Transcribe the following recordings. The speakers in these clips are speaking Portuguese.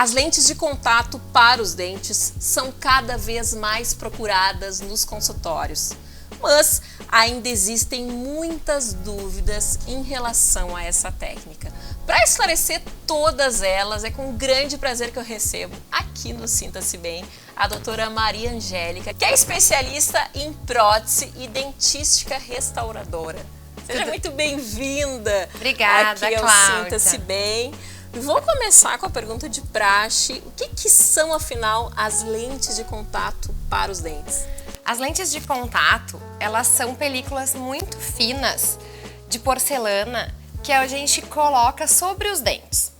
As lentes de contato para os dentes são cada vez mais procuradas nos consultórios, mas ainda existem muitas dúvidas em relação a essa técnica. Para esclarecer todas elas, é com grande prazer que eu recebo aqui no Sinta-se Bem a doutora Maria Angélica, que é especialista em prótese e dentística restauradora. Seja muito bem-vinda. Obrigada, aqui ao Cláudia. Sinta-se Bem. Vou começar com a pergunta de praxe. O que são, afinal, as lentes de contato para os dentes? As lentes de contato, elas são películas muito finas de porcelana que a gente coloca sobre os dentes.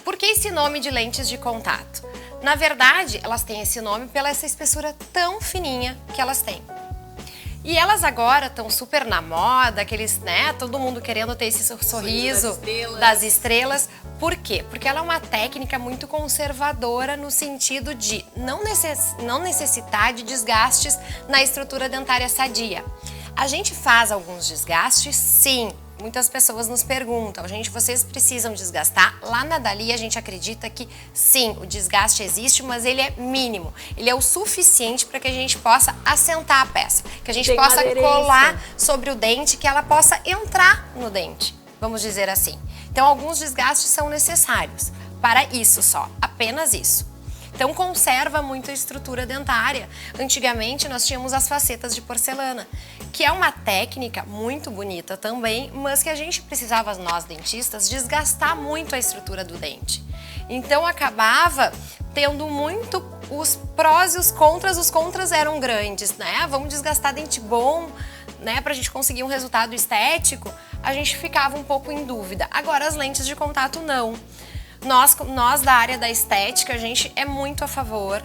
Por que esse nome de lentes de contato? Na verdade, elas têm esse nome pela essa espessura tão fininha que elas têm. E elas agora estão super na moda, aqueles, né, todo mundo querendo ter esse sorriso das estrelas. Por quê? Porque ela é uma técnica muito conservadora no sentido de não necessitar de desgastes na estrutura dentária sadia. A gente faz alguns desgastes, sim. Muitas pessoas nos perguntam, gente, vocês precisam desgastar? Lá na Dali a gente acredita que sim, o desgaste existe, mas ele é mínimo. Ele é o suficiente para que a gente possa assentar a peça, que a gente possa colar sobre o dente, que ela possa entrar no dente, vamos dizer assim. Então alguns desgastes são necessários para isso só, apenas isso. Então conserva muito a estrutura dentária. Antigamente nós tínhamos as facetas de porcelana, que é uma técnica muito bonita também, mas que a gente precisava, nós dentistas, desgastar muito a estrutura do dente. Então acabava tendo muito os prós e os contras eram grandes, né? Vamos desgastar dente bom, né, pra gente conseguir um resultado estético, a gente ficava um pouco em dúvida. Agora as lentes de contato não. Nós da área da estética, a gente é muito a favor,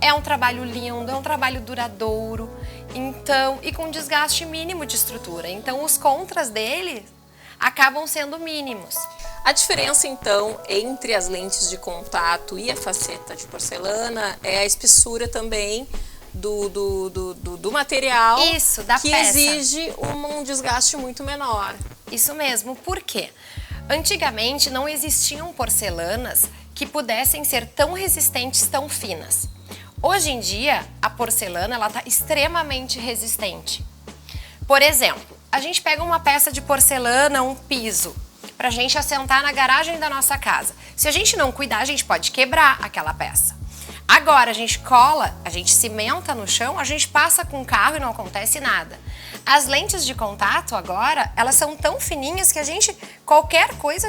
é um trabalho lindo, é um trabalho duradouro, então, e com desgaste mínimo de estrutura, então os contras dele acabam sendo mínimos. A diferença, então, entre as lentes de contato e a faceta de porcelana é a espessura também do material. Isso, da que peça. Exige um desgaste muito menor. Isso mesmo, por quê? Antigamente não existiam porcelanas que pudessem ser tão resistentes, tão finas. Hoje em dia, a porcelana ela está extremamente resistente. Por exemplo, a gente pega uma peça de porcelana, um piso, para a gente assentar na garagem da nossa casa. Se a gente não cuidar, a gente pode quebrar aquela peça. Agora, a gente cola, a gente cimenta no chão, a gente passa com o carro e não acontece nada. As lentes de contato agora, elas são tão fininhas que qualquer coisa,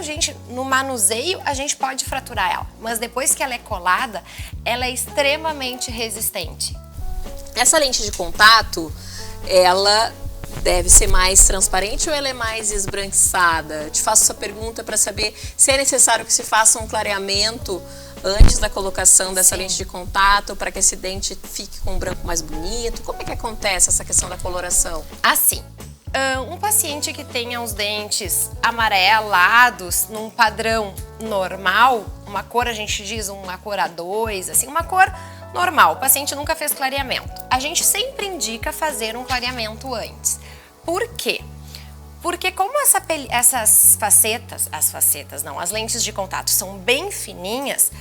no manuseio, a gente pode fraturar ela. Mas depois que ela é colada, ela é extremamente resistente. Essa lente de contato, ela deve ser mais transparente ou ela é mais esbranquiçada? Eu te faço essa pergunta para saber se é necessário que se faça um clareamento antes da colocação dessa Sim. lente de contato para que esse dente fique com um branco mais bonito. Como é que acontece essa questão da coloração? Assim, um paciente que tenha os dentes amarelados num padrão normal, uma cor, a gente diz uma cor A2, assim, uma cor normal, o paciente nunca fez clareamento. A gente sempre indica fazer um clareamento antes. Por quê? Porque como as lentes de contato são bem fininhas,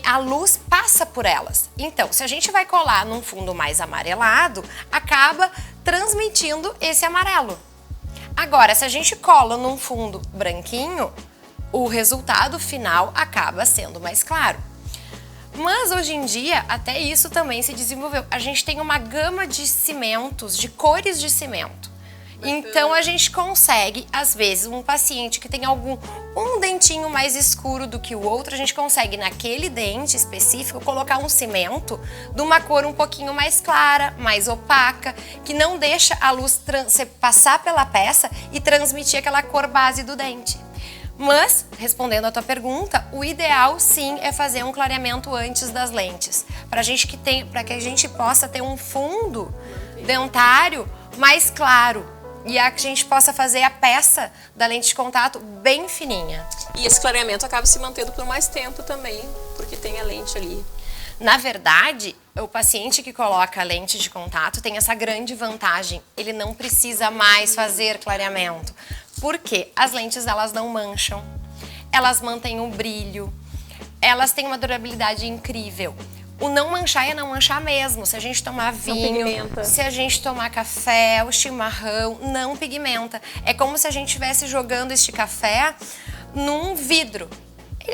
a luz passa por elas. Então, se a gente vai colar num fundo mais amarelado, acaba transmitindo esse amarelo. Agora, se a gente cola num fundo branquinho, o resultado final acaba sendo mais claro. Mas hoje em dia, até isso também se desenvolveu. A gente tem uma gama de cimentos, de cores de cimento. Então a gente consegue, às vezes, um paciente que tem um dentinho mais escuro do que o outro, a gente consegue naquele dente específico colocar um cimento de uma cor um pouquinho mais clara, mais opaca, que não deixa a luz passar pela peça e transmitir aquela cor base do dente. Mas, respondendo a tua pergunta, o ideal sim é fazer um clareamento antes das lentes, para que a gente possa ter um fundo dentário mais claro e a gente possa fazer a peça da lente de contato bem fininha. E esse clareamento acaba se mantendo por mais tempo também, porque tem a lente ali. Na verdade, o paciente que coloca a lente de contato tem essa grande vantagem, ele não precisa mais fazer clareamento. Por quê? As lentes elas não mancham, elas mantêm o brilho, elas têm uma durabilidade incrível. O não manchar é não manchar mesmo. Se a gente tomar vinho, se a gente tomar café, o chimarrão, não pigmenta. É como se a gente estivesse jogando este café num vidro.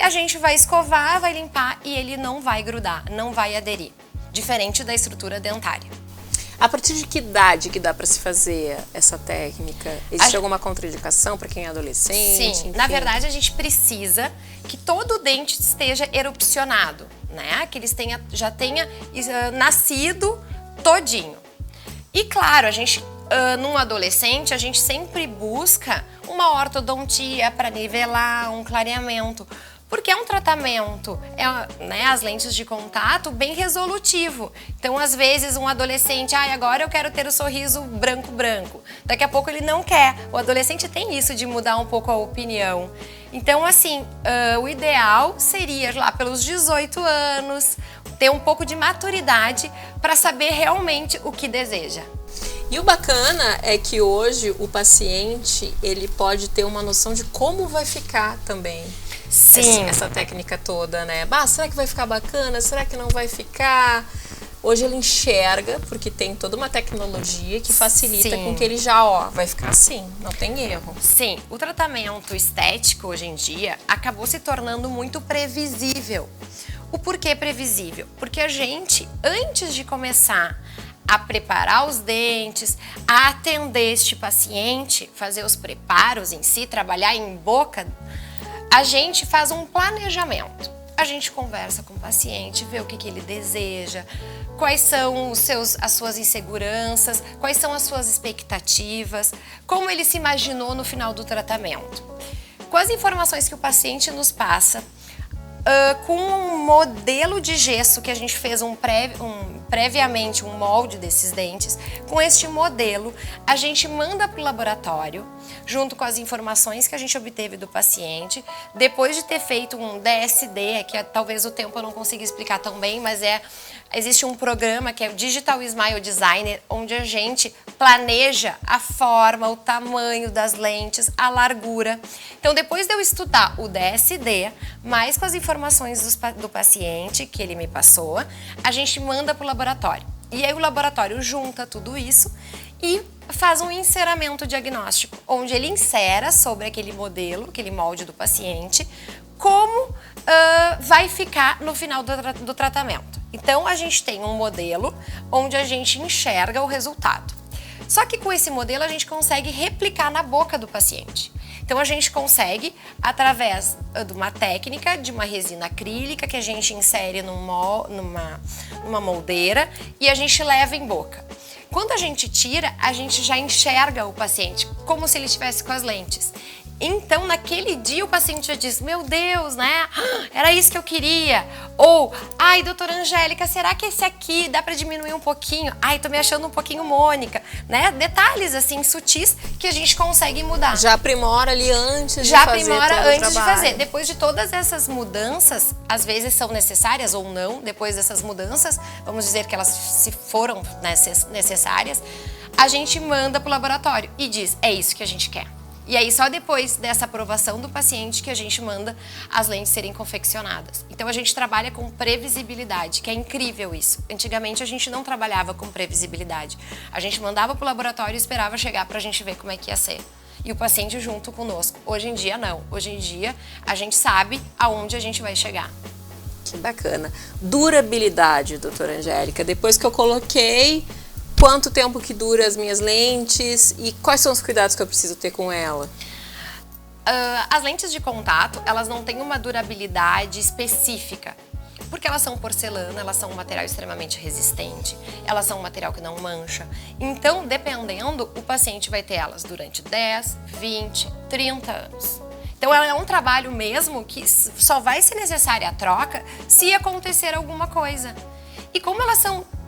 A gente vai escovar, vai limpar e ele não vai grudar, não vai aderir. Diferente da estrutura dentária. A partir de que idade que dá para se fazer essa técnica? Existe alguma contraindicação para quem é adolescente? Sim, enfim? Na verdade a gente precisa que todo o dente esteja erupcionado, né? Que eles já tenha nascido todinho. E claro, a gente, num adolescente, a gente sempre busca uma ortodontia para nivelar, um clareamento. Porque é um tratamento, né, as lentes de contato, bem resolutivo. Então, às vezes, um adolescente, agora eu quero ter o sorriso branco. Daqui a pouco ele não quer. O adolescente tem isso de mudar um pouco a opinião. Então, assim, o ideal seria lá pelos 18 anos, ter um pouco de maturidade para saber realmente o que deseja. E o bacana é que hoje o paciente, ele pode ter uma noção de como vai ficar também. Sim. Essa técnica toda, né? Será que vai ficar bacana? Será que não vai ficar? Hoje ele enxerga, porque tem toda uma tecnologia que facilita com que ele já, vai ficar assim, não tem erro. Sim, o tratamento estético hoje em dia acabou se tornando muito previsível. O porquê previsível? Porque a gente, antes de começar a preparar os dentes, a atender este paciente, fazer os preparos em si, trabalhar em boca, a gente faz um planejamento. A gente conversa com o paciente, vê o que ele deseja, quais são as suas inseguranças, quais são as suas expectativas, como ele se imaginou no final do tratamento. Com as informações que o paciente nos passa, com um modelo de gesso que a gente fez previamente um molde desses dentes, com este modelo a gente manda para o laboratório, junto com as informações que a gente obteve do paciente, depois de ter feito um DSD, que talvez o tempo eu não consiga explicar tão bem, mas existe um programa que é o Digital Smile Designer, onde a gente planeja a forma, o tamanho das lentes, a largura. Então, depois de eu estudar o DSD, mais com as informações do paciente que ele me passou, a gente manda para o laboratório. E aí o laboratório junta tudo isso e faz um enceramento diagnóstico, onde ele insera sobre aquele modelo, aquele molde do paciente, como vai ficar no final do tratamento. Então, a gente tem um modelo onde a gente enxerga o resultado. Só que com esse modelo a gente consegue replicar na boca do paciente. Então, a gente consegue, através de uma técnica, de uma resina acrílica que a gente insere numa moldeira e a gente leva em boca. Quando a gente tira, a gente já enxerga o paciente como se ele estivesse com as lentes. Então, naquele dia, o paciente já diz, meu Deus, né? Era isso que eu queria. Ou, ai, doutora Angélica, será que esse aqui dá para diminuir um pouquinho? Ai, tô me achando um pouquinho Mônica, né? Detalhes, assim, sutis que a gente consegue mudar. Já aprimora ali antes de fazer. Já aprimora antes de fazer. Depois de todas essas mudanças, às vezes são necessárias ou não, depois dessas mudanças, vamos dizer que elas se foram necessárias, a gente manda pro laboratório e diz, é isso que a gente quer. E aí, só depois dessa aprovação do paciente que a gente manda as lentes serem confeccionadas. Então, a gente trabalha com previsibilidade, que é incrível isso. Antigamente, a gente não trabalhava com previsibilidade. A gente mandava para o laboratório e esperava chegar para a gente ver como é que ia ser. E o paciente junto conosco. Hoje em dia, não. Hoje em dia, a gente sabe aonde a gente vai chegar. Que bacana. Durabilidade, doutora Angélica. Depois que eu coloquei, quanto tempo que dura as minhas lentes e quais são os cuidados que eu preciso ter com ela? As lentes de contato, elas não têm uma durabilidade específica, porque elas são porcelana, elas são um material extremamente resistente, elas são um material que não mancha. Então, dependendo, o paciente vai ter elas durante 10, 20, 30 anos. Então, ela é um trabalho mesmo que só vai ser necessária a troca se acontecer alguma coisa. E como elas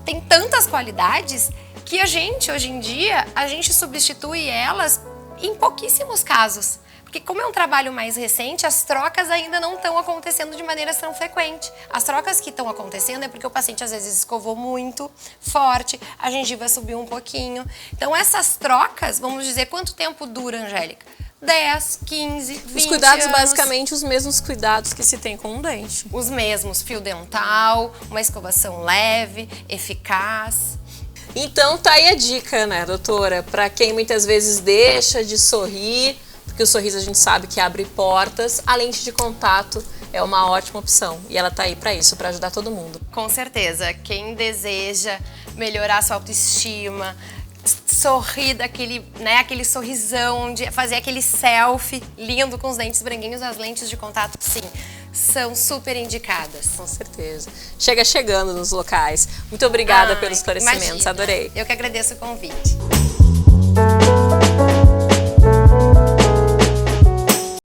têm tantas qualidades que a gente, hoje em dia, a gente substitui elas em pouquíssimos casos. Porque como é um trabalho mais recente, as trocas ainda não estão acontecendo de maneira tão frequente. As trocas que estão acontecendo é porque o paciente às vezes escovou muito, forte, a gengiva subiu um pouquinho. Então essas trocas, vamos dizer, quanto tempo dura, Angélica? 10, 15, 20 Os cuidados, anos. basicamente, os mesmos cuidados que se tem com um dente. Os mesmos, fio dental, uma escovação leve, eficaz. Então tá aí a dica, né, doutora? Para quem muitas vezes deixa de sorrir, porque o sorriso a gente sabe que abre portas, a lente de contato é uma ótima opção. E ela tá aí para isso, para ajudar todo mundo. Com certeza, quem deseja melhorar sua autoestima, sorrir daquele, né, aquele sorrisão, de fazer aquele selfie lindo com os dentes branquinhos, as lentes de contato, sim, são super indicadas. Com certeza. Chega chegando nos locais. Muito obrigada pelos esclarimentos, imagina. adorei. Eu que agradeço o convite.